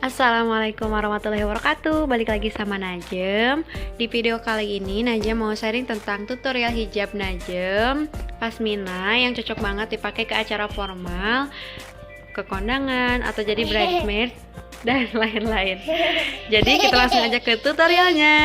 Assalamualaikum warahmatullahi wabarakatuh. Balik lagi sama Najem. Di video kali ini Najem mau sharing tentang tutorial hijab Najem Pasmina yang cocok banget dipakai ke acara formal, ke kondangan, atau jadi bridesmaids dan lain-lain. Jadi kita langsung aja ke tutorialnya.